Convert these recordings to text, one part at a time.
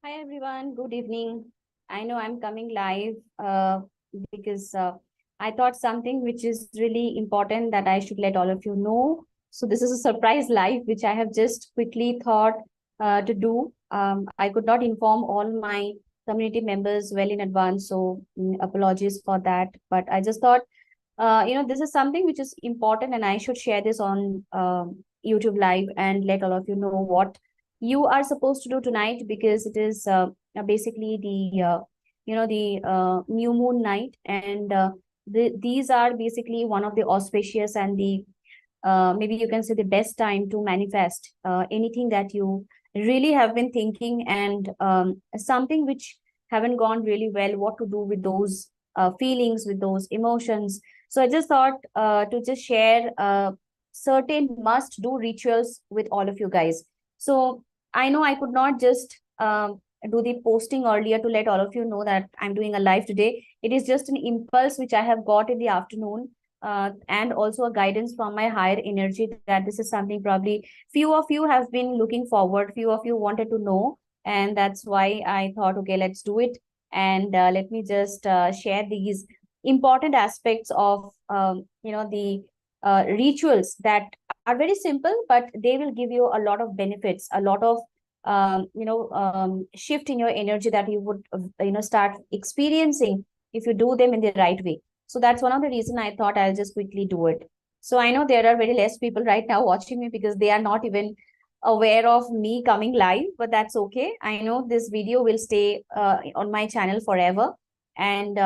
Hi everyone, good evening. I know I'm coming live because I thought something which is really important that I should let all of you know. So this is a surprise live which I have just quickly thought to do. I could not inform all my community members well in advance, so apologies for that. But I just thought, this is something which is important, and I should share this on YouTube live and let all of you know what you are supposed to do tonight, because it is basically the new moon night, and these are basically one of the auspicious and the maybe you can say the best time to manifest anything that you really have been thinking, and something which haven't gone really well, what to do with those feelings, with those emotions. So I just thought to just share certain must do rituals with all of you guys. So I know I could not just do the posting earlier to let all of you know that I'm doing a live today. It is just an impulse which I have got in the afternoon, and also a guidance from my higher energy, that this is something probably few of you have been looking forward, few of you wanted to know, and that's why I thought, okay, let's do it. And let me just share these important aspects of the rituals that are very simple, but they will give you a lot of benefits, a lot of shift in your energy that you would start experiencing if you do them in the right way. So that's one of the reason I thought I'll just quickly do it. So I know there are very less people right now watching me because they are not even aware of me coming live, but that's okay. I know this video will stay on my channel forever. And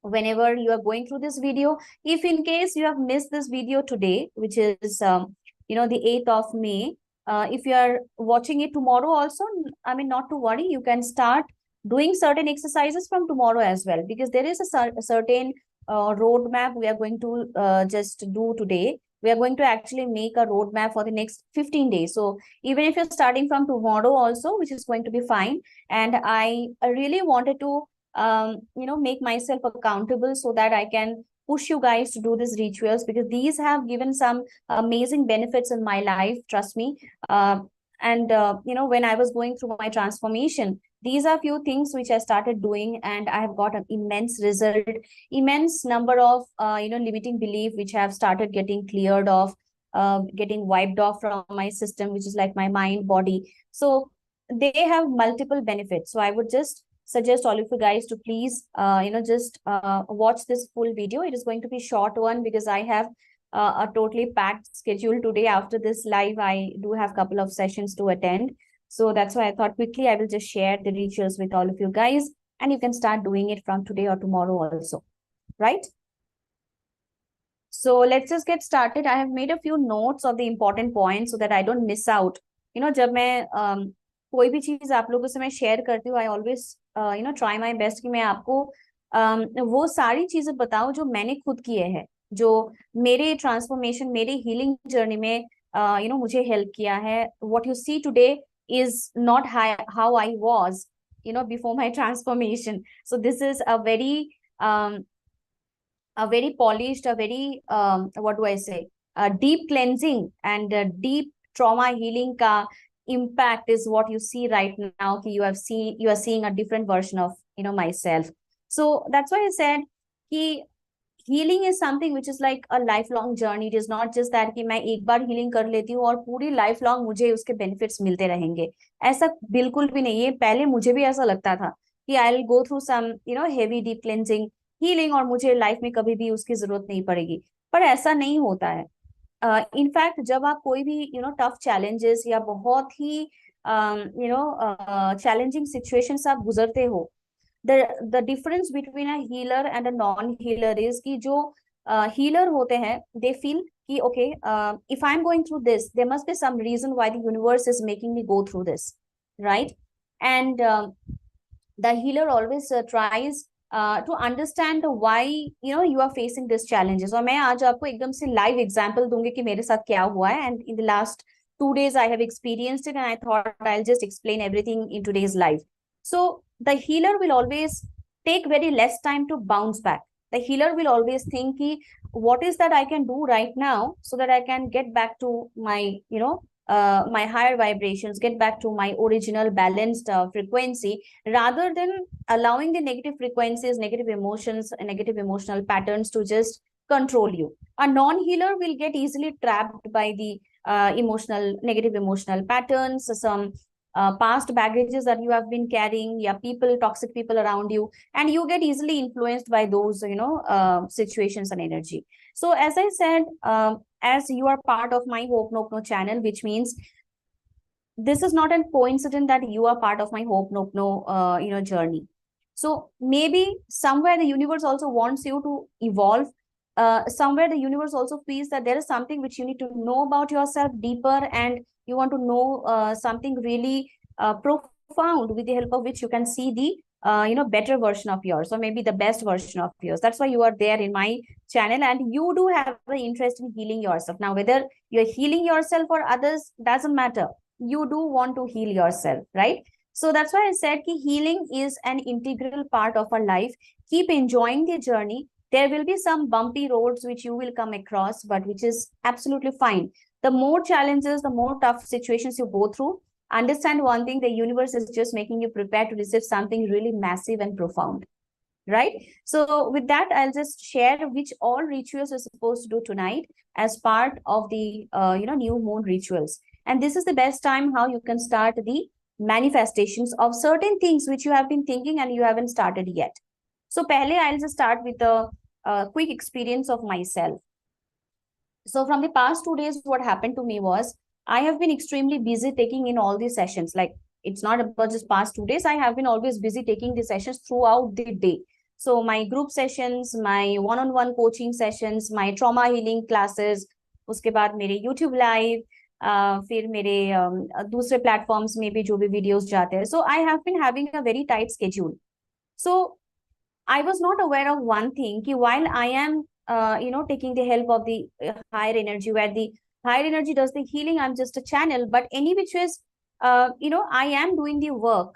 whenever you are going through this video, if in case you have missed this video today, which is the 8th of May, if you are watching it tomorrow also, I mean, not to worry, you can start doing certain exercises from tomorrow as well, because there is a certain roadmap we are going to just do today. We are going to actually make a roadmap for the next 15 days. So even if you're starting from tomorrow also, which is going to be fine. And I really wanted to make myself accountable so that I can push you guys to do these rituals, because these have given some amazing benefits in my life, trust me. And when I was going through my transformation, these are few things which I started doing, and I have got an immense result, immense number of limiting belief which have started getting cleared off, getting wiped off from my system, which is like my mind, body. So they have multiple benefits. So I would just suggest all of you guys to please just watch this full video. It is going to be short one, because I have a totally packed schedule today. After this live, I do have a couple of sessions to attend. So that's why I thought quickly I will just share the rituals with all of you guys, and you can start doing it from today or tomorrow also, right? So let's just get started. I have made a few notes of the important points so that I don't miss out. जब मैं कोई भी चीज आप लोगों से मैं share करती हूँ, I always try my best कि मैं आपको वो सारी चीजें बताऊं जो मैंने खुद किए हैं, जो मेरे ट्रांसफॉर्मेशन, मेरे हीलिंग जर्नी में मुझे हेल्प किया है. What you see today is not how I was before my transformation. So this is a very polished, a very what do I say, a deep cleansing and a deep trauma healing ka impact is what you see right now. You are seeing a different version of myself. So that's why I said कि healing is something which is like a lifelong journey. It is not just that कि मैं एक बार healing कर लेती हूँ और पूरी lifelong मुझे उसके benefits मिलते रहेंगे. ऐसा बिल्कुल भी नहीं है. पहले मुझे भी ऐसा लगता था कि I'll go through some heavy deep cleansing healing और मुझे लाइफ में कभी भी उसकी जरूरत नहीं पड़ेगी, पर ऐसा नहीं होता है. इनफैक्ट जब आप कोई भी टफ चैलेंजेस या बहुत ही चैलेंजिंग सिचुएशंस आप गुजरते हो, the difference between a healer and a non healer is कि जो हीलर होते हैं, दे फील कि okay, if I am going through this, there must be some reason why the universe is making me go through this, right? And the healer always tries to understand why you are facing these challenges. और मैं आज आपको एकदम से live example दूंगी कि मेरे साथ क्या हुआ है, and in the last 2 days I have experienced it, and I thought I'll just explain everything in today's live. So the healer will always take very less time to bounce back. The healer will always think कि what is that I can do right now so that I can get back to my my higher vibrations, get back to my original balanced frequency, rather than allowing the negative frequencies, negative emotions, and negative emotional patterns to just control you. A non-healer will get easily trapped by the emotional, negative emotional patterns, some past baggages that you have been carrying, yeah, people, toxic people around you, and you get easily influenced by those, situations and energy. So as I said, as you are part of my Hope Nope No channel, which means this is not a coincidence that you are part of my Hope Nope No, journey. So maybe somewhere the universe also wants you to evolve. Somewhere the universe also feels that there is something which you need to know about yourself deeper, and you want to know something really profound, with the help of which you can see the better version of yours, or maybe the best version of yours. That's why you are there in my channel, and you do have an interest in healing yourself. Now, whether you're healing yourself or others doesn't matter, you do want to heal yourself, right? So that's why I said ki healing is an integral part of our life. Keep enjoying the journey. There will be some bumpy roads which you will come across, but which is absolutely fine. The more challenges, the more tough situations you go through, understand one thing: the universe is just making you prepare to receive something really massive and profound, right? So with that, I'll just share which all rituals you're supposed to do tonight as part of the new moon rituals. And this is the best time how you can start the manifestations of certain things which you have been thinking and you haven't started yet. So pehle, I'll just start with a quick experience of myself. So from the past 2 days, what happened to me was, I have been extremely busy taking in all these sessions. Like, it's not about just past 2 days. I have been always busy taking the sessions throughout the day. So my group sessions, my one-on-one coaching sessions, my trauma healing classes, उसके बाद मेरे YouTube live, फिर मेरे दूसरे platforms में भी जो भी videos जाते हैं. So I have been having a very tight schedule. So I was not aware of one thing, कि while I am taking the help of the higher energy, where the higher energy does the healing, I'm just a channel. But any which ways, I am doing the work,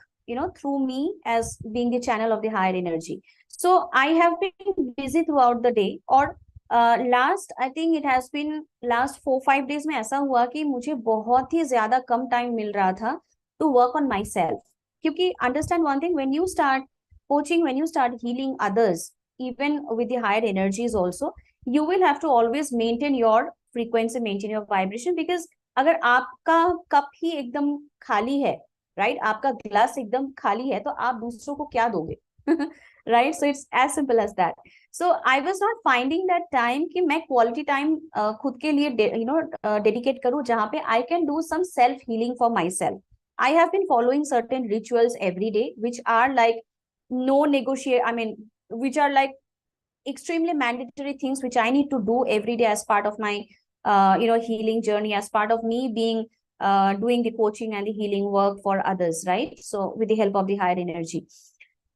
through me as being the channel of the higher energy. So I have been busy throughout the day. Or last, I think it has been last 4-5 days में ऐसा हुआ कि मुझे बहुत ही ज्यादा कम time मिल रहा था to work on myself. क्योंकि understand one thing, when you start coaching, when you start healing others, even with the higher energies also, you will have to always maintain your frequency, maintain your vibration. Because अगर आपका cup ही एकदम खाली है, right, आपका glass एकदम खाली है, तो आप दूसरों को क्या दोगे? Right? So it's as simple as that. So I was not finding that time कि मैं quality time खुद के लिए dedicate करूँ, जहाँ पे I can do some self healing for myself. I have been following certain rituals every day, which are like no negotiate, which are like extremely mandatory things which I need to do every day as part of my healing journey, as part of me being doing the coaching and the healing work for others, right? So with the help of the higher energy.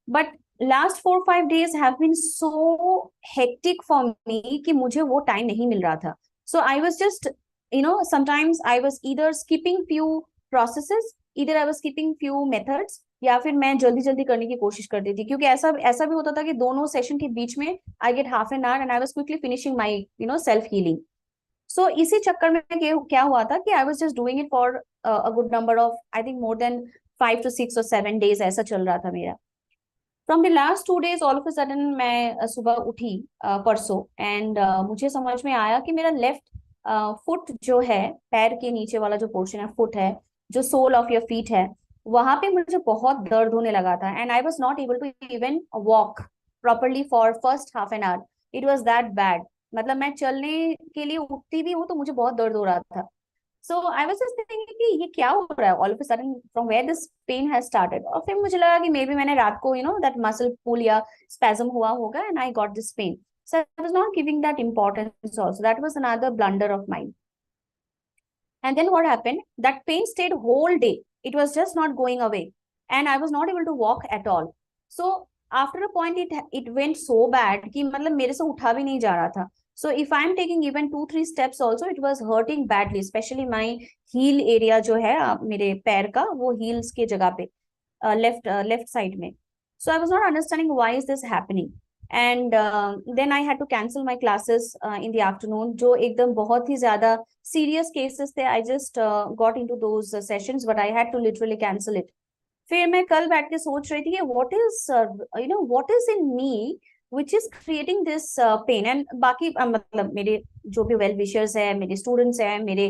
But last 4-5 days have been so hectic for me कि मुझे वो time नहीं मिल रहा था. So I was just, sometimes I was either skipping few processes, either I was skipping few methods, या फिर मैं जल्दी जल्दी करने की कोशिश करती थी. क्योंकि ऐसा भी होता था कि दोनों सेशन के बीच में I get half an hour and I was quickly finishing my self healing. So इसी चक्कर में क्या हुआ था कि I was just doing it for a good number of, I think, more than 5 to 6 or 7 days ऐसा चल रहा था मेरा. From the last 2 days, all of a sudden मैं सुबह उठी परसों, and मुझे समझ में आया कि मेरा लेफ्ट फुट जो है, पैर के नीचे वाला जो पोर्शन है, फुट है, जो सोल ऑफ योर फीट है, वहां पे मुझे बहुत दर्द होने लगा था. And I was not able to even walk properly for first half an hour. It was that bad. मतलब मैं चलने के लिए उठती भी हूँ तो मुझे बहुत दर्द हो रहा था. So I was just thinking कि ये क्या हो रहा है, all of a sudden from where this pain has started. और फिर मुझे लगा कि maybe मैंने रात को that muscle pull या spasm हुआ होगा, and I got this pain. So I was not giving that importance also. That was another blunder of mine. And then what happened? That pain stayed whole day. It was just not going away, and I was not able to walk at all. So after a point, it went so bad कि मतलब मेरे से उठा भी नहीं जा रहा था. So if I'm taking even 2-3 steps also, it was hurting badly, especially my heel area जो है मेरे पैर का, वो heels के जगह पे left side में. So I was not understanding why is this happening. And then I had to cancel my classes in the afternoon, जो एकदम बहुत ही ज़्यादा serious cases थे. I just got into those sessions, but I had to literally cancel it. फिर मैं कल बैठ के सोच रही थी कि what is in me which is creating this pain. And बाकी मतलब मेरे जो भी well wishers है, मेरे students है, मेरे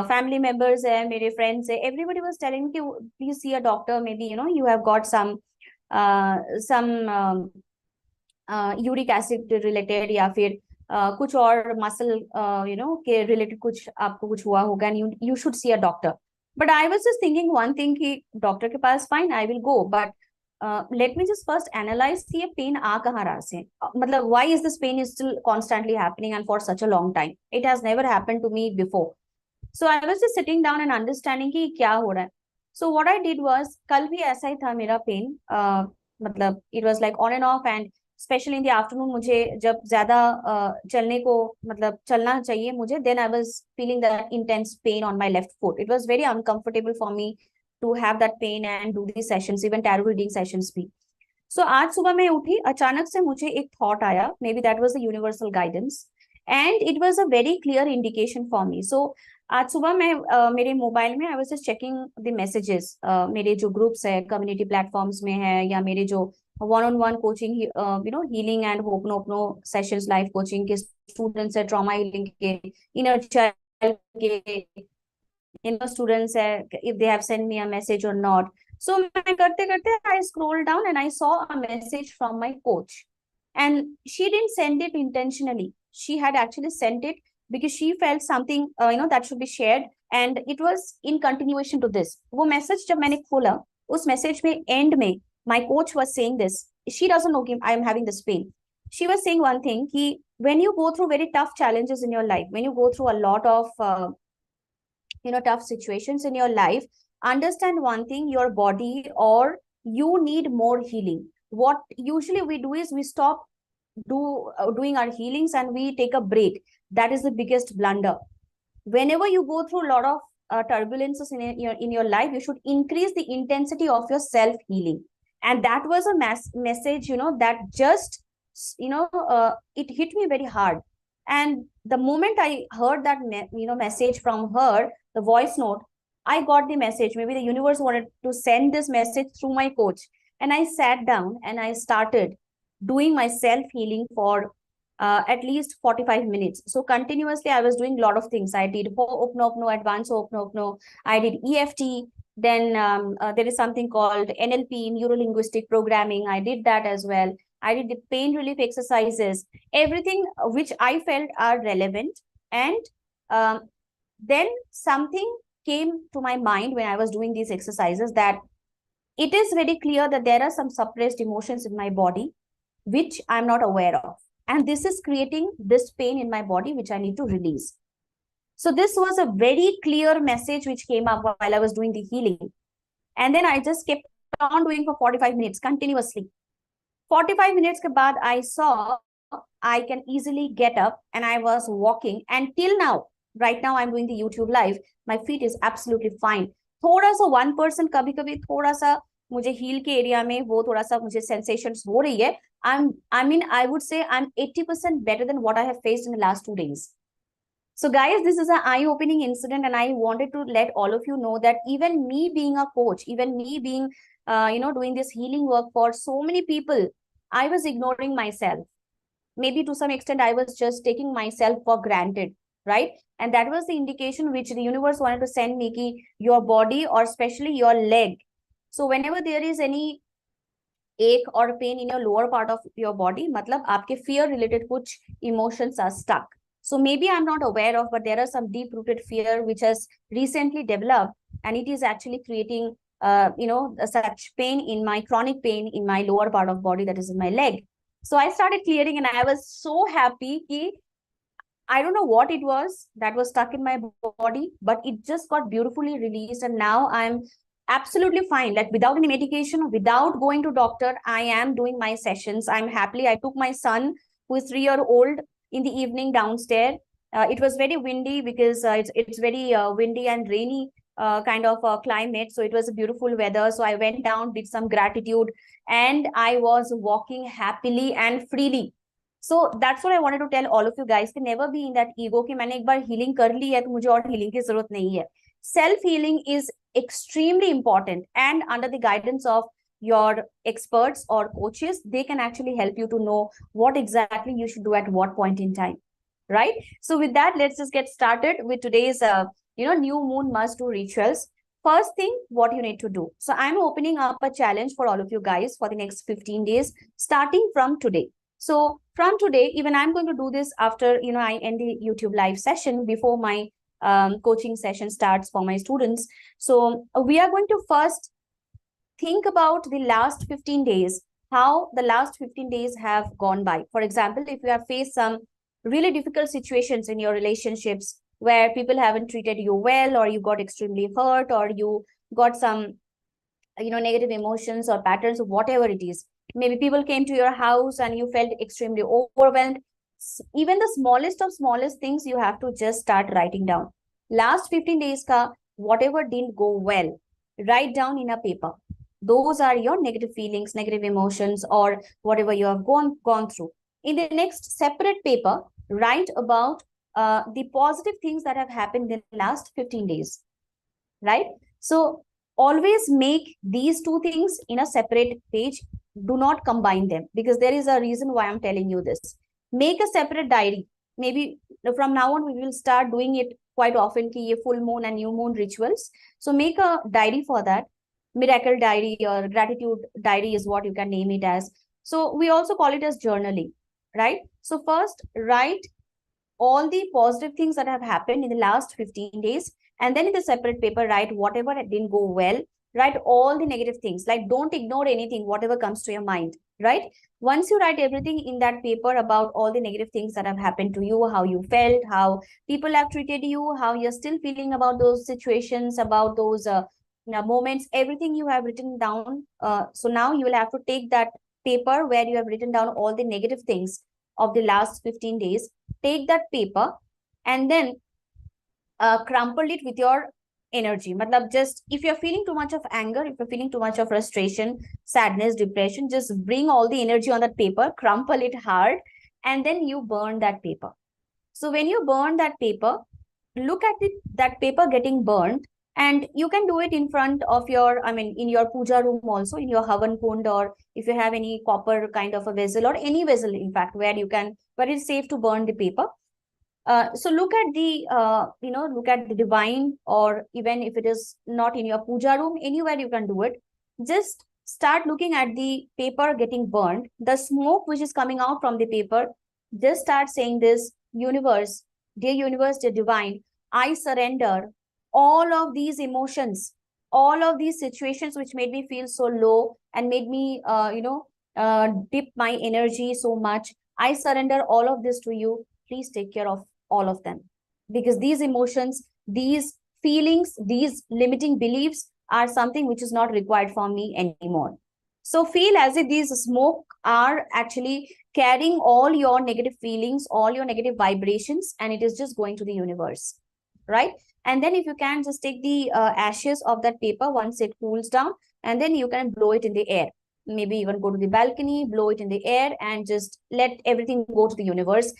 family members है, मेरे friends है, everybody was telling me कि please see a doctor, maybe you have got some uric acid related या फिर कुछ और मसल के रिलेटेड कुछ आपको कुछ हुआ होगा, and you should see a doctor. But I was just thinking one thing कि डॉक्टर के पास fine, I will go, but let me just first analyse कि ये पेन आ कहाँ रहा से. मतलब why is this pain is still constantly happening and for such a long time. It has never happened to me before. So I was just sitting down and understanding कि क्या हो रहा है. So what I did was, कल भी ऐसा ही था मेरा पेन. मतलब it was like on and off, and specially in the afternoon मुझे जब ज्यादा चलने को मतलब चलना चाहिए मुझे, then I was feeling that intense pain on my left foot. It was very uncomfortable for me to have that pain and do the sessions, even tarot reading sessions भी. सो आज सुबह मैं उठी, अचानक से मुझे एक थॉट आया, maybe that was the universal guidance, and it was a very clear indication for me. So आज सुबह मैं मेरे मोबाइल में I was just checking the messages. मेरे जो ग्रुप्स है कम्युनिटी प्लेटफॉर्म्स में है, या मेरे जो one on one coaching healing and ho'oponopono sessions life coaching के स्टूडेंट्स है, ट्रॉमा हीलिंग के, इनर चाइल्ड के स्टूडेंट्स है, if they have send me a message or not. So मैं करते करते I scroll down and I saw a message from my coach, and she didn't send it intentionally. She had actually sent it because she felt something that should be shared, and it was in continuation to this. वो message जब मैंने खोला, उस message में and में my coach was saying this. She doesn't know कि I am having this pain. She was saying one thing कि when you go through very tough challenges in your life, when you go through a lot of tough situations in your life, understand one thing, your body or you need more healing. What usually we do is we stop doing our healings and we take a break. That is the biggest blunder. Whenever you go through a lot of turbulences in your life, you should increase the intensity of your self healing. And that was a message that just it hit me very hard. And the moment I heard that message from her, the voice note, I got the message. Maybe the universe wanted to send this message through my coach. And I sat down and I started doing my self-healing for at least 45 minutes. So continuously, I was doing a lot of things. I did Ho'oponopono, advanced Ho'oponopono. I did EFT. Then there is something called NLP, Neuro-Linguistic Programming. I did that as well. I did the pain relief exercises, everything which I felt are relevant. And then something came to my mind when I was doing these exercises, that it is very clear that there are some suppressed emotions in my body which I'm not aware of. And this is creating this pain in my body which I need to release. So this was a very clear message which came up while I was doing the healing. And then I just kept on doing for 45 minutes continuously. 45 minutes ke baad, I saw I can easily get up and I was walking. And till now, right now I'm doing the YouTube live, my feet is absolutely fine. थोड़ा सा 1% कभी कभी थोड़ा सा मुझे heal के area में वो थोड़ा सा मुझे सेंसेशंस हो रही है. I would say I'm 80% better than what I have faced in the last 2 days. So guys, this is an eye-opening incident, and I wanted to let all of you know that even me being a coach, even me being doing this healing work for so many people, I was ignoring myself. Maybe to some extent, I was just taking myself for granted, right? And that was the indication which the universe wanted to send me, ki your body or especially your leg. So whenever there is any ache or pain in your lower part of your body, matlab aapke fear related kuch emotions are stuck. So maybe I'm not aware of, but there are some deep rooted fear which has recently developed, and it is actually creating such pain in my chronic pain in my lower part of body, that is in my leg. So I started clearing, and I was so happy ki I don't know what it was that was stuck in my body, but it just got beautifully released. And now I'm absolutely fine. Like without any medication, without going to doctor, I am doing my sessions. I'm happily. I took my son, who is 3-year-old, in the evening downstairs. It was very windy because it's very windy and rainy kind of climate. So it was a beautiful weather. So I went down, did some gratitude, and I was walking happily and freely. So that's what I wanted to tell all of you guys. Can never be in that ego कि मैंने एक बार healing कर ली है तो मुझे और healing की जरूरत नहीं है. Self healing is extremely important, and under the guidance of your experts or coaches, they can actually help you to know what exactly you should do at what point in time, right? So with that, let's just get started with today's new moon must do rituals. First thing, what you need to do. So I'm opening up a challenge for all of you guys for the next 15 days, starting from today. So from today, even I'm going to do this after, I end the YouTube live session before my coaching session starts for my students. So we are going to first think about the last 15 days, how the last 15 days have gone by. For example, if you have faced some really difficult situations in your relationships where people haven't treated you well, or you got extremely hurt, or you got some, negative emotions or patterns, or whatever it is. Maybe people came to your house and you felt extremely overwhelmed. Even the smallest of smallest things, you have to just start writing down. Last 15 days ka, whatever didn't go well, write down in a paper. Those are your negative feelings, negative emotions, or whatever you have gone through. In the next separate paper, write about the positive things that have happened in the last 15 days, right? So always make these two things in a separate page. Do not combine them, because there is a reason why I'm telling you this. Make a separate diary. Maybe from now on, we will start doing it quite often, ki ye full moon and new moon rituals. So make a diary for that. Miracle diary or gratitude diary is what you can name it as. So we also call it as journaling, right? So first, write all the positive things that have happened in the last 15 days. And then in the separate paper, write whatever didn't go well. Write all the negative things. Like, don't ignore anything, whatever comes to your mind, right? Once you write everything in that paper about all the negative things that have happened to you, how you felt, how people have treated you, how you're still feeling about those situations, about those moments, everything you have written down. So now you will have to take that paper where you have written down all the negative things of the last 15 days. Take that paper and then crumple it with your energy. Matlab, just if you're feeling too much of anger, if you're feeling too much of frustration, sadness, depression, just bring all the energy on that paper, crumple it hard, and then you burn that paper. So when you burn that paper, look at that paper getting burned, and you can do it in front of your, in your puja room also, in your havan kund, or if you have any copper kind of a vessel, or any vessel, in fact, where it's safe to burn the paper. So look at the divine, or even if it is not in your puja room, anywhere you can do it. Just start looking at the paper getting burned, the smoke which is coming out from the paper. Just start saying this: universe, dear divine, I surrender all of these emotions, all of these situations which made me feel so low and made me, dip my energy so much. I surrender all of this to you. Please take care of all of them, because these emotions, these feelings, these limiting beliefs are something which is not required for me anymore. So feel as if these smoke are actually carrying all your negative feelings, all your negative vibrations, and it is just going to the universe, right? And then if you can, just take the ashes of that paper once it cools down, and then you can blow it in the air. Maybe even go to the balcony, blow it in the air, and just let everything go to the universe,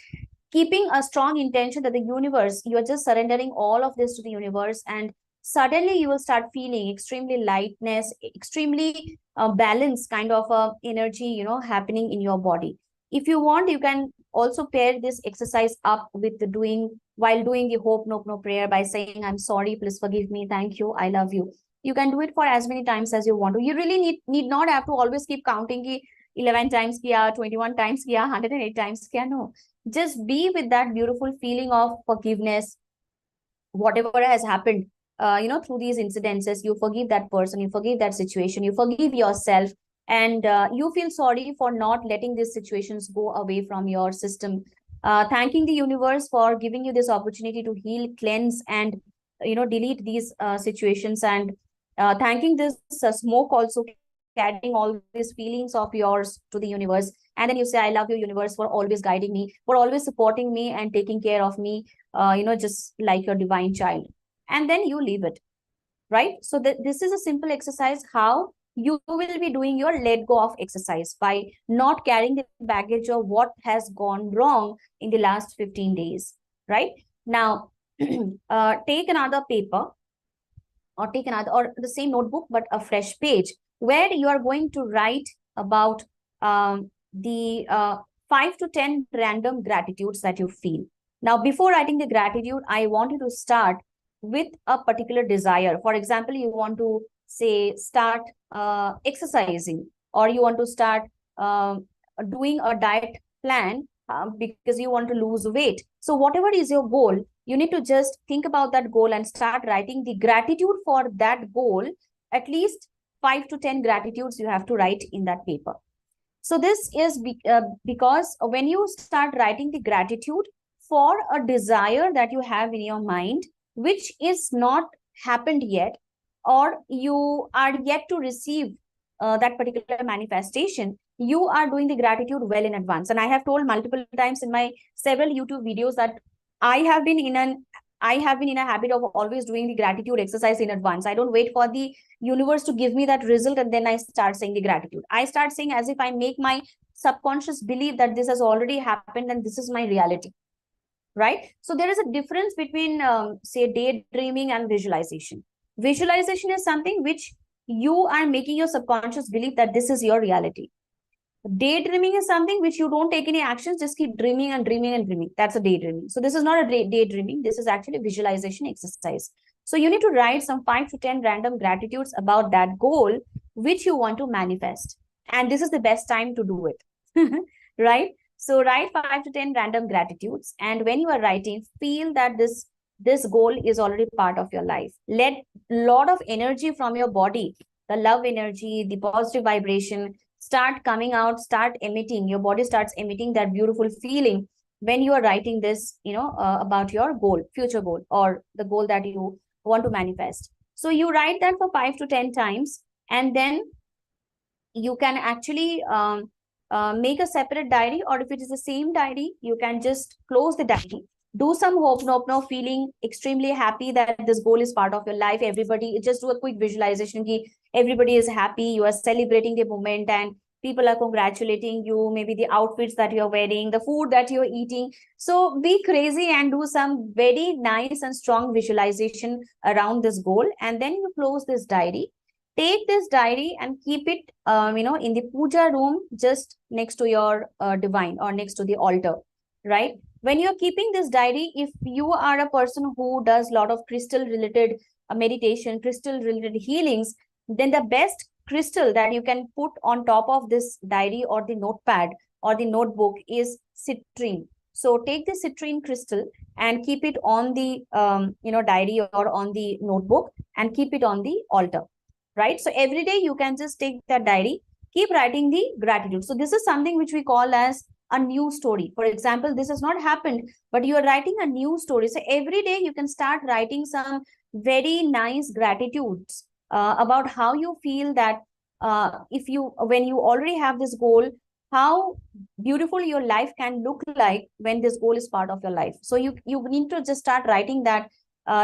keeping a strong intention that the universe, you are just surrendering all of this to the universe, and suddenly you will start feeling extremely lightness, extremely balanced kind of energy, happening in your body. If you want, you can also pair this exercise up with while doing the hope no prayer, by saying, I'm sorry, please forgive me, thank you, I love you. You can do it for as many times as you want to. You really need not have to always keep counting ki 11 times kiya, 21 times kiya, 108 times kiya. No, just be with that beautiful feeling of forgiveness. Whatever has happened, through these incidences, you forgive that person, you forgive that situation, you forgive yourself, and you feel sorry for not letting these situations go away from your system. Thanking the universe for giving you this opportunity to heal, cleanse, and delete these situations, and thanking this smoke also, carrying all these feelings of yours to the universe. And then you say, I love you, universe, for always guiding me, for always supporting me and taking care of me, just like your divine child. And then you leave it. right? So this is a simple exercise how you will be doing your let go of exercise by not carrying the baggage of what has gone wrong in the last 15 days, right? Now, take another paper or take another or the same notebook but a fresh page where you are going to write about the 5 to 10 random gratitudes that you feel. Now, before writing the gratitude, I want you to start with a particular desire. For example, you want to say start exercising, or you want to start doing a diet plan because you want to lose weight. So whatever is your goal, you need to just think about that goal and start writing the gratitude for that goal. At least 5 to 10 gratitudes you have to write in that paper. So this is because when you start writing the gratitude for a desire that you have in your mind, which is not happened yet, or you are yet to receive that particular manifestation, you are doing the gratitude well in advance. And I have told multiple times in my several YouTube videos that I have been in a habit of always doing the gratitude exercise in advance. I don't wait for the universe to give me that result and then I start saying the gratitude. I start saying as if I make my subconscious believe that this has already happened and this is my reality, right? So there is a difference between, say, daydreaming and visualization. Visualization is something which you are making your subconscious believe that this is your reality. Daydreaming is something which you don't take any actions, just keep dreaming and dreaming and dreaming. That's a daydreaming. So this is not a daydreaming. This is actually a visualization exercise. So you need to write some 5 to 10 random gratitudes about that goal which you want to manifest. And this is the best time to do it, right? So write 5 to 10 random gratitudes. And when you are writing, feel that this goal is already part of your life. Let a lot of energy from your body, the love energy, the positive vibration, start coming out, start emitting. Your body starts emitting that beautiful feeling when you are writing this, about your goal, future goal, or the goal that you want to manifest. So you write that for 5 to 10 times, and then you can actually make a separate diary, or if it is the same diary, you can just close the diary. Do some hope no feeling extremely happy that this goal is part of your life. Everybody, just do a quick visualization. Everybody is happy. You are celebrating the moment and people are congratulating you. Maybe the outfits that you're wearing, the food that you're eating. So be crazy and do some very nice and strong visualization around this goal. And then you close this diary. Take this diary and keep it, in the puja room, just next to your divine or next to the altar, right? When you're keeping this diary, if you are a person who does a lot of crystal related meditation, crystal related healings, then the best crystal that you can put on top of this diary or the notepad or the notebook is citrine. So take the citrine crystal and keep it on the diary or on the notebook and keep it on the altar, right? So every day you can just take that diary, keep writing the gratitude. So this is something which we call as a new story. For example, this has not happened, but you are writing a new story. So every day you can start writing some very nice gratitudes about how you feel that when you already have this goal, how beautiful your life can look like when this goal is part of your life. So you need to just start writing that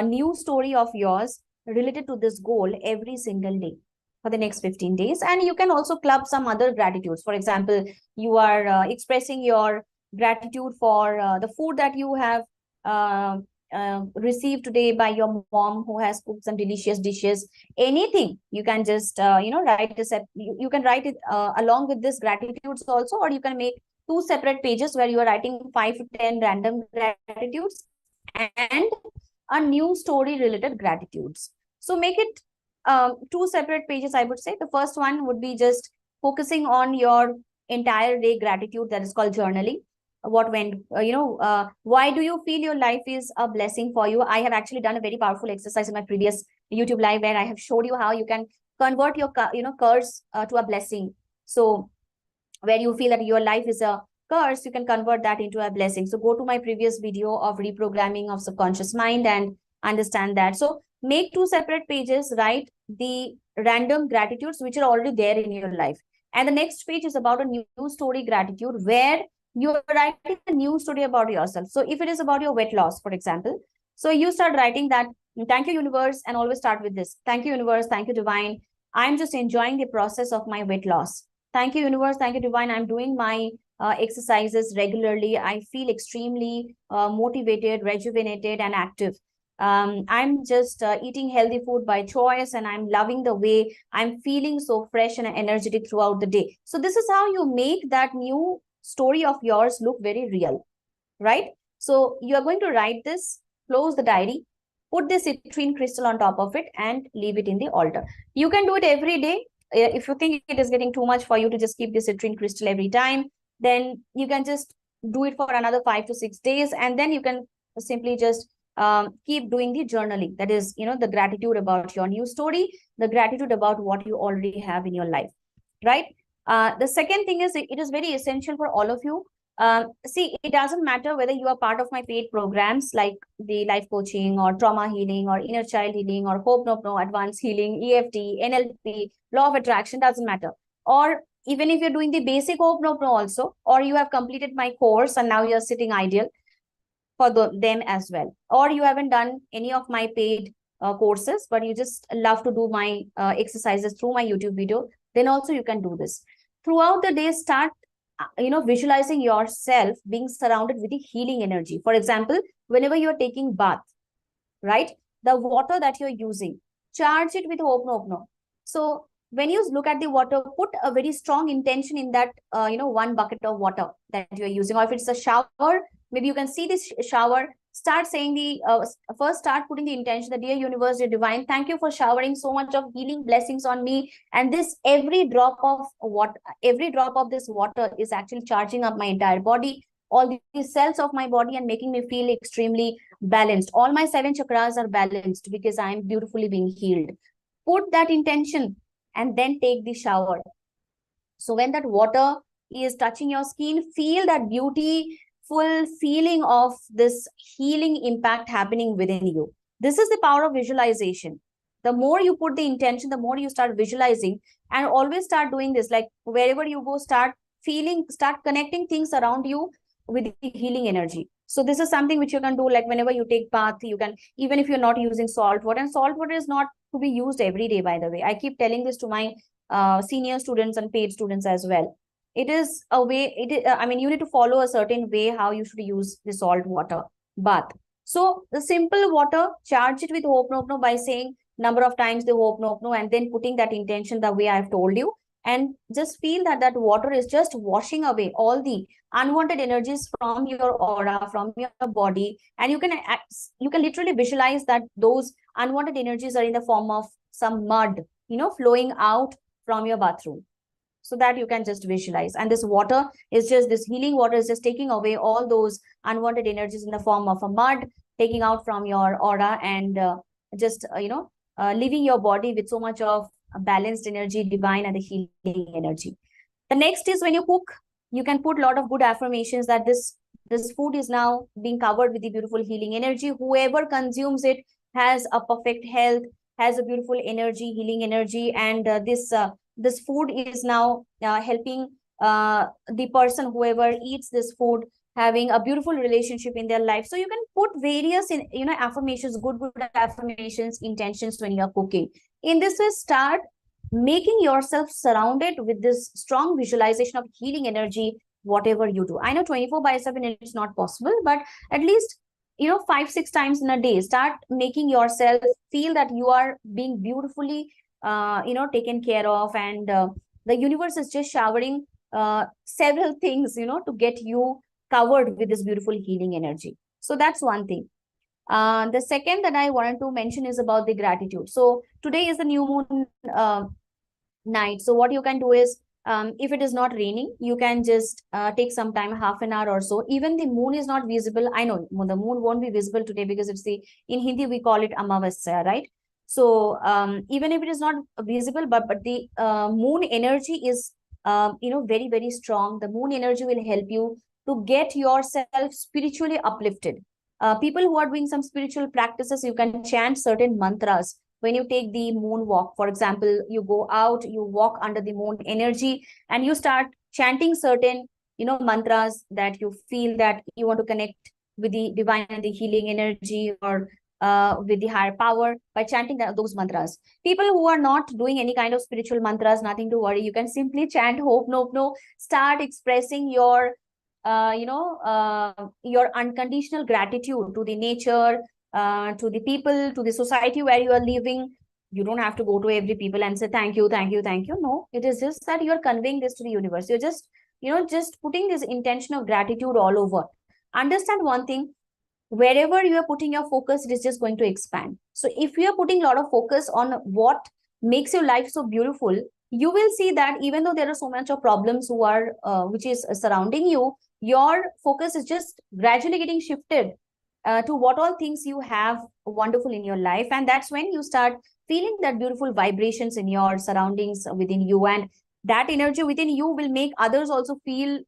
new story of yours related to this goal every single day for the next 15 days. And you can also club some other gratitudes. For example, you are expressing your gratitude for the food that you have received today by your mom, who has cooked some delicious dishes. Anything, you can just write a you can write it along with this gratitudes also, or you can make 2 separate pages where you are writing 5 to 10 random gratitudes and a new story related gratitudes. So make it 2 separate pages, I would say. The first one would be just focusing on your entire day gratitude, that is called journaling. What went, why do you feel your life is a blessing for you? I have actually done a very powerful exercise in my previous YouTube live where I have showed you how you can convert your curse to a blessing. So where you feel that your life is a curse, you can convert that into a blessing. So go to my previous video of reprogramming of subconscious mind and understand that. So make 2 separate pages, write the random gratitudes which are already there in your life. And the next page is about a new story gratitude where you are writing a new story about yourself. So if it is about your weight loss, for example, so you start writing that Thank you, universe. And always start with this. Thank you, universe. Thank you, divine. I'm just enjoying the process of my weight loss. Thank you, universe. Thank you, divine. I'm doing my exercises regularly. I feel extremely motivated, rejuvenated, and active. I'm just eating healthy food by choice, and I'm loving the way I'm feeling so fresh and energetic throughout the day. So this is how you make that new story of yours look very real, right? So you are going to write this, close the diary, put the citrine crystal on top of it, and leave it in the altar. You can do it every day. If you think it is getting too much for you to just keep the citrine crystal every time, then you can just do it for another 5 to 6 days, and then you can simply just keep doing the journaling. That is, the gratitude about your new story, the gratitude about what you already have in your life, right? The second thing is, it is very essential for all of you. See, it doesn't matter whether you are part of my paid programs like the life coaching or trauma healing or inner child healing or Hope No advanced healing, EFT, NLP, law of attraction, doesn't matter. Or even if you're doing the basic Hope No also, or you have completed my course and now you're sitting ideal, for them as well. Or you haven't done any of my paid courses, but you just love to do my exercises through my YouTube video, then also you can do this. Throughout the day, start visualizing yourself being surrounded with the healing energy. For example, whenever you're taking bath, right, the water that you're using, charge it with Ho'oponopono. So when you look at the water, put a very strong intention in that one bucket of water that you're using. Or if it's a shower, maybe you can see this shower, start saying first start putting the intention, the dear universe, dear divine, thank you for showering so much of healing blessings on me, and this every drop of this water is actually charging up my entire body, all the cells of my body, and making me feel extremely balanced. All my 7 chakras are balanced because I am beautifully being healed. Put that intention and then take the shower. So when that water is touching your skin, feel that beautiful feeling of this healing impact happening within you. This is the power of visualization. The more you put the intention, the more you start visualizing, and always start doing this. Like wherever you go, start connecting things around you with the healing energy. So this is something which you can do, like whenever you take bath, you can, even if you're not using salt water, and salt water is not to be used every day, by the way. I keep telling this to my senior students and paid students as well. It is a way, you need to follow a certain way how you should use the salt water bath. So the simple water, charge it with Ho'oponopono by saying number of times the Ho'oponopono, and then putting that intention the way I've told you, and just feel that water is just washing away all the unwanted energies from your aura, from your body. And you can literally visualize that those unwanted energies are in the form of some mud, flowing out from your bathroom. So that you can just visualize. And this water is just, this healing water is just taking away all those unwanted energies in the form of a mud, taking out from your aura, and leaving your body with so much of balanced energy, divine and the healing energy. The next is, when you cook, you can put a lot of good affirmations that this food is now being covered with the beautiful healing energy. Whoever consumes it has a perfect health, has a beautiful energy, healing energy, and this food is now helping the person, whoever eats this food, having a beautiful relationship in their life. So you can put various affirmations, good affirmations, intentions when you're cooking. In this way, start making yourself surrounded with this strong visualization of healing energy, whatever you do. I know 24/7 it's not possible, but at least 5-6 times in a day, start making yourself feel that you are being beautifully taken care of, and the universe is just showering several things to get you covered with this beautiful healing energy. So that's one thing. The second that I wanted to mention is about the gratitude. So today is the new moon night. So what you can do is, if it is not raining, you can just take some time, half an hour or so. Even the moon is not visible. I know the moon won't be visible today because it's in Hindi we call it Amavasya, right? So even if it is not visible, but the moon energy is very, very strong. The moon energy will help you to get yourself spiritually uplifted. People who are doing some spiritual practices, you can chant certain mantras when you take the moon walk. For example, you go out, you walk under the moon energy, and you start chanting certain mantras that you feel that you want to connect with the divine and the healing energy, or with the higher power by chanting those mantras. People who are not doing any kind of spiritual mantras, nothing to worry. You can simply chant hope, no. Start expressing your, your unconditional gratitude to the nature, to the people, to the society where you are living. You don't have to go to every people and say thank you, thank you, thank you. No, it is just that you're conveying this to the universe. You're just, just putting this intention of gratitude all over. Understand one thing, wherever you are putting your focus, it is just going to expand. So if you are putting a lot of focus on what makes your life so beautiful, you will see that even though there are so much of problems which is surrounding you, your focus is just gradually getting shifted to what all things you have wonderful in your life. And that's when you start feeling that beautiful vibrations in your surroundings within you. And that energy within you will make others also feel,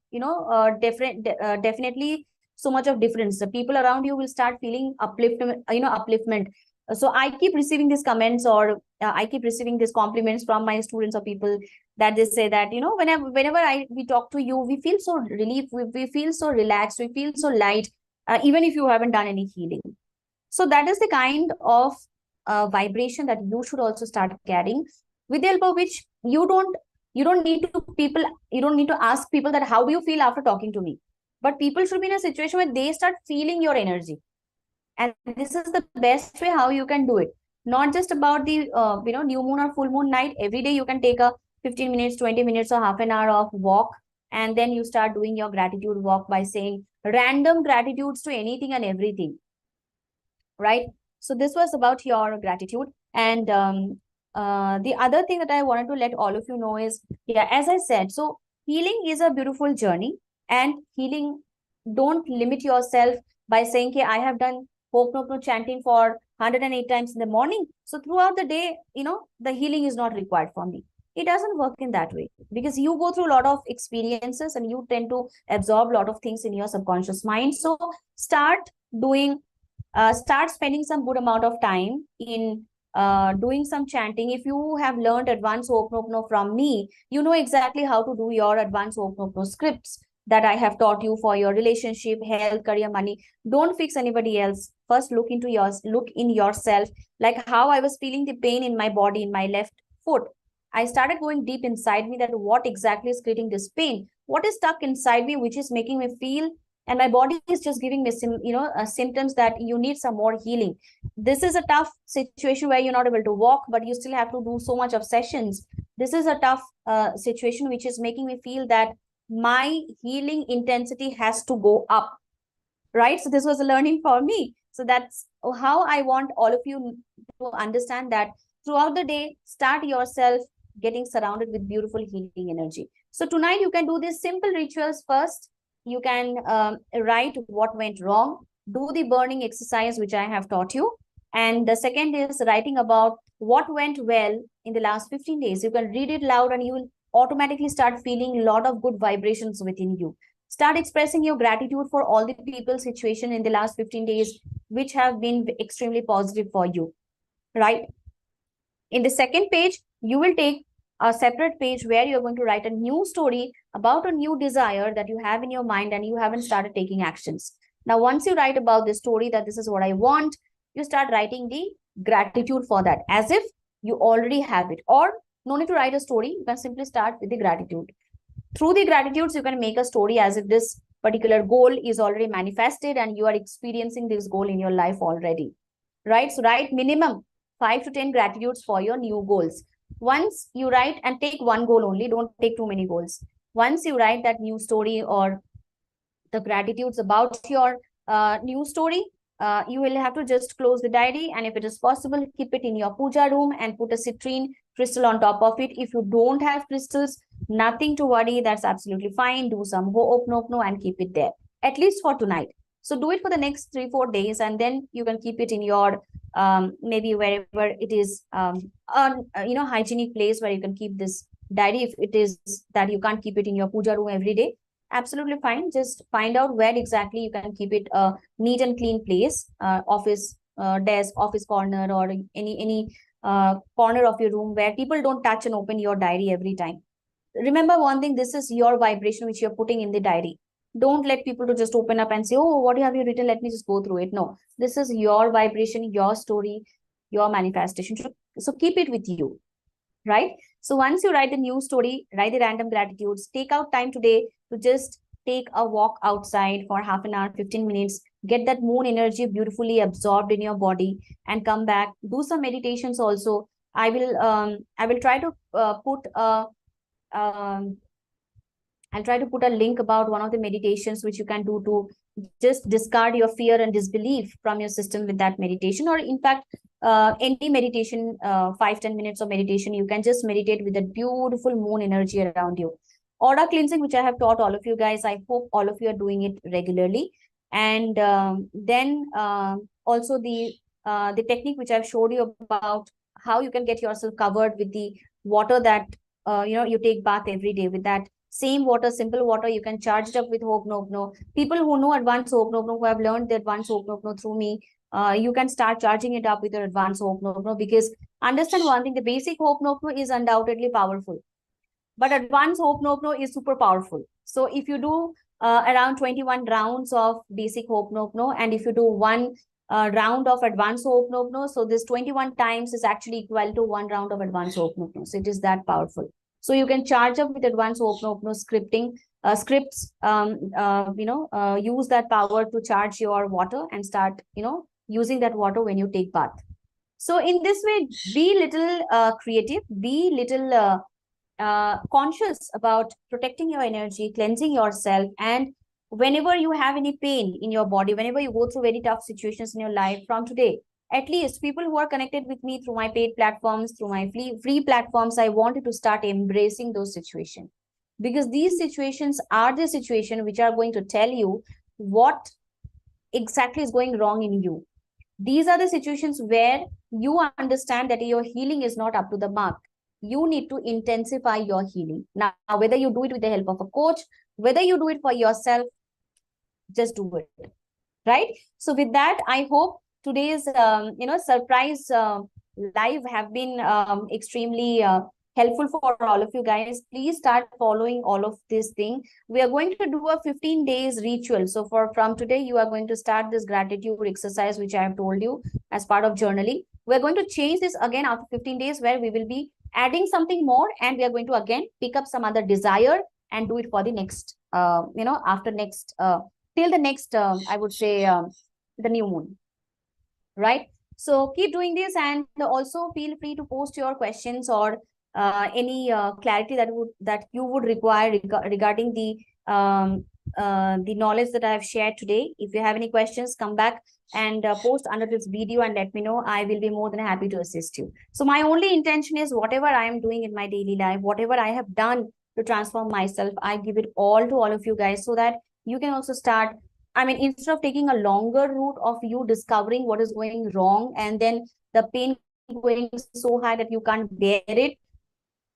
definitely so much of difference. The people around you will start feeling upliftment. So I keep receiving these comments, or I keep receiving these compliments from my students or people, that they say that, whenever we talk to you, we feel so relief, we feel so relaxed, we feel so light, even if you haven't done any healing. So that is the kind of vibration that you should also start carrying, with the help of which you don't need to ask people that how do you feel after talking to me. But people should be in a situation where they start feeling your energy. And this is the best way how you can do it. Not just about the, new moon or full moon night. Every day you can take a 15 minutes, 20 minutes or half an hour of walk. And then you start doing your gratitude walk by saying random gratitudes to anything and everything. Right? So this was about your gratitude. And the other thing that I wanted to let all of you know is, as I said, so healing is a beautiful journey. And healing, don't limit yourself by saying, okay, I have done hope no chanting for 108 times in the morning, so throughout the day, the healing is not required for me. It doesn't work in that way, because you go through a lot of experiences and you tend to absorb a lot of things in your subconscious mind. So start spending some good amount of time in doing some chanting. If you have learned advanced Ho'oponopono from me, you know exactly how to do your advanced Ho'oponopono scripts that I have taught you for your relationship, health, career, money. Don't fix anybody else. First, look in yourself, like how I was feeling the pain in my body, in my left foot. I started going deep inside me, that what exactly is creating this pain? What is stuck inside me, which is making me feel, and my body is just giving me symptoms that you need some more healing. This is a tough situation where you're not able to walk, but you still have to do so much of sessions. This is a tough situation which is making me feel that my healing intensity has to go up, right? So this was a learning for me. So that's how I want all of you to understand that throughout the day, start yourself getting surrounded with beautiful healing energy. So tonight you can do these simple rituals. First, you can write what went wrong, do the burning exercise, which I have taught you. And the second is writing about what went well in the last 15 days. You can read it loud and you will automatically start feeling a lot of good vibrations within you. Start expressing your gratitude for all the people, situation in the last 15 days, which have been extremely positive for you, right? In the second page, you will take a separate page where you're going to write a new story about a new desire that you have in your mind and you haven't started taking actions. Now, once you write about the story that this is what I want, you start writing the gratitude for that as if you already have it. Or no need to write a story. You can simply start with the gratitude. Through the gratitudes, you can make a story as if this particular goal is already manifested and you are experiencing this goal in your life already, right? So write minimum 5 to 10 gratitudes for your new goals. Once you write, and take one goal only, don't take too many goals. Once you write that new story or the gratitudes about your new story, you will have to just close the diary, and if it is possible, keep it in your puja room and put a citrine crystal on top of it. If you don't have crystals, nothing to worry, that's absolutely fine. Do some Ho'oponopono and keep it there, at least for tonight. So do it for the next 3-4 days, and then you can keep it in your maybe wherever it is hygienic place where you can keep this diary. If it is that you can't keep it in your puja room every day, absolutely fine. Just find out where exactly you can keep it a neat and clean place, office desk, office corner, or any corner of your room where people don't touch and open your diary every time. Remember one thing, this is your vibration which you're putting in the diary. Don't let people to just open up and say, oh, what have you written? Let me just go through it. No, this is your vibration, your story, your manifestation. So keep it with you, right? So once you write the new story, write the random gratitudes, take out time today to just take a walk outside for half an hour, 15 minutes, get that moon energy beautifully absorbed in your body and come back. Do some meditations also. I will try to put a um, I'll try to put a link about one of the meditations which you can do to just discard your fear and disbelief from your system with that meditation. Or in fact, any meditation, 5-10 minutes of meditation, you can just meditate with that beautiful moon energy around you. Aura cleansing, which I have taught all of you guys. I hope all of you are doing it regularly. And then also the technique which I've showed you about how you can get yourself covered with the water that you take bath every day with that same water, simple water. You can charge it up with Ho'oponopono. People who know advanced Ho'oponopono, who have learned the advanced Ho'oponopono through me, you can start charging it up with your advanced Ho'oponopono, because understand one thing, the basic Ho'oponopono is undoubtedly powerful, but advanced Ho'oponopono is super powerful. So if you do around 21 rounds of basic Ho'oponopono, and if you do one round of advanced Ho'oponopono, so this 21 times is actually equal to one round of advanced Ho'oponopono. So it is that powerful. So you can charge up with advanced Ho'oponopono scripts, use that power to charge your water and start, using that water when you take bath. So in this way, be little creative, be little conscious about protecting your energy, cleansing yourself. And whenever you have any pain in your body, whenever you go through very tough situations in your life, from today, at least people who are connected with me through my paid platforms, through my free platforms, I wanted to start embracing those situations, because these situations are the situations which are going to tell you what exactly is going wrong in you. These are the situations where you understand that your healing is not up to the mark. You need to intensify your healing. Now, whether you do it with the help of a coach, whether you do it for yourself, just do it. Right? So with that, I hope today's surprise live have been extremely helpful for all of you guys. Please start following all of this thing. We are going to do a 15 days ritual. So from today, you are going to start this gratitude exercise, which I have told you as part of journaling. We're going to change this again after 15 days, where we will be adding something more, and we are going to again pick up some other desire and do it for the next after next till the next I would say the new moon, right? So keep doing this, and also feel free to post your questions or any clarity that you would require regarding the knowledge that I have shared today. If you have any questions, come back and post under this video and let me know. I will be more than happy to assist you. So my only intention is, whatever I am doing in my daily life, whatever I have done to transform myself, I give it all to all of you guys, so that you can also start. I mean, instead of taking a longer route of you discovering what is going wrong and then the pain going so high that you can't bear it,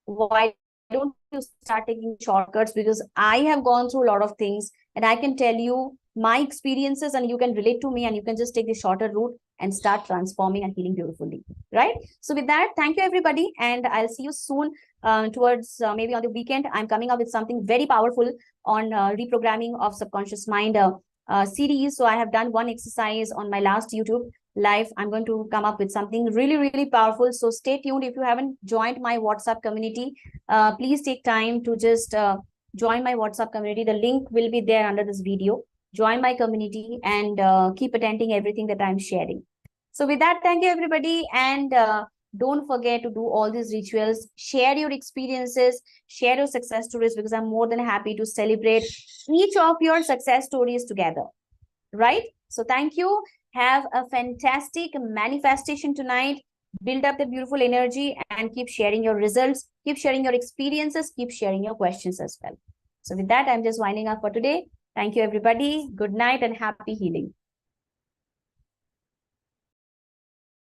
why don't you start taking shortcuts? Because I have gone through a lot of things, and I can tell you my experiences, and you can relate to me, and you can just take the shorter route and start transforming and healing beautifully, right? So with that, thank you everybody, and I'll see you soon towards maybe on the weekend. I'm coming up with something very powerful on reprogramming of subconscious mind series. So I have done one exercise on my last YouTube live. I'm going to come up with something really, really powerful. So stay tuned. If you haven't joined my WhatsApp community, please take time to just join my WhatsApp community. The link will be there under this video. Join my community and keep attending everything that I'm sharing. So with that, thank you everybody. And don't forget to do all these rituals. Share your experiences, share your success stories, because I'm more than happy to celebrate each of your success stories together, right? So thank you. Have a fantastic manifestation tonight. Build up the beautiful energy and keep sharing your results, keep sharing your experiences, keep sharing your questions as well. So with that, I'm just winding up for today. Thank you, everybody. Good night and happy healing.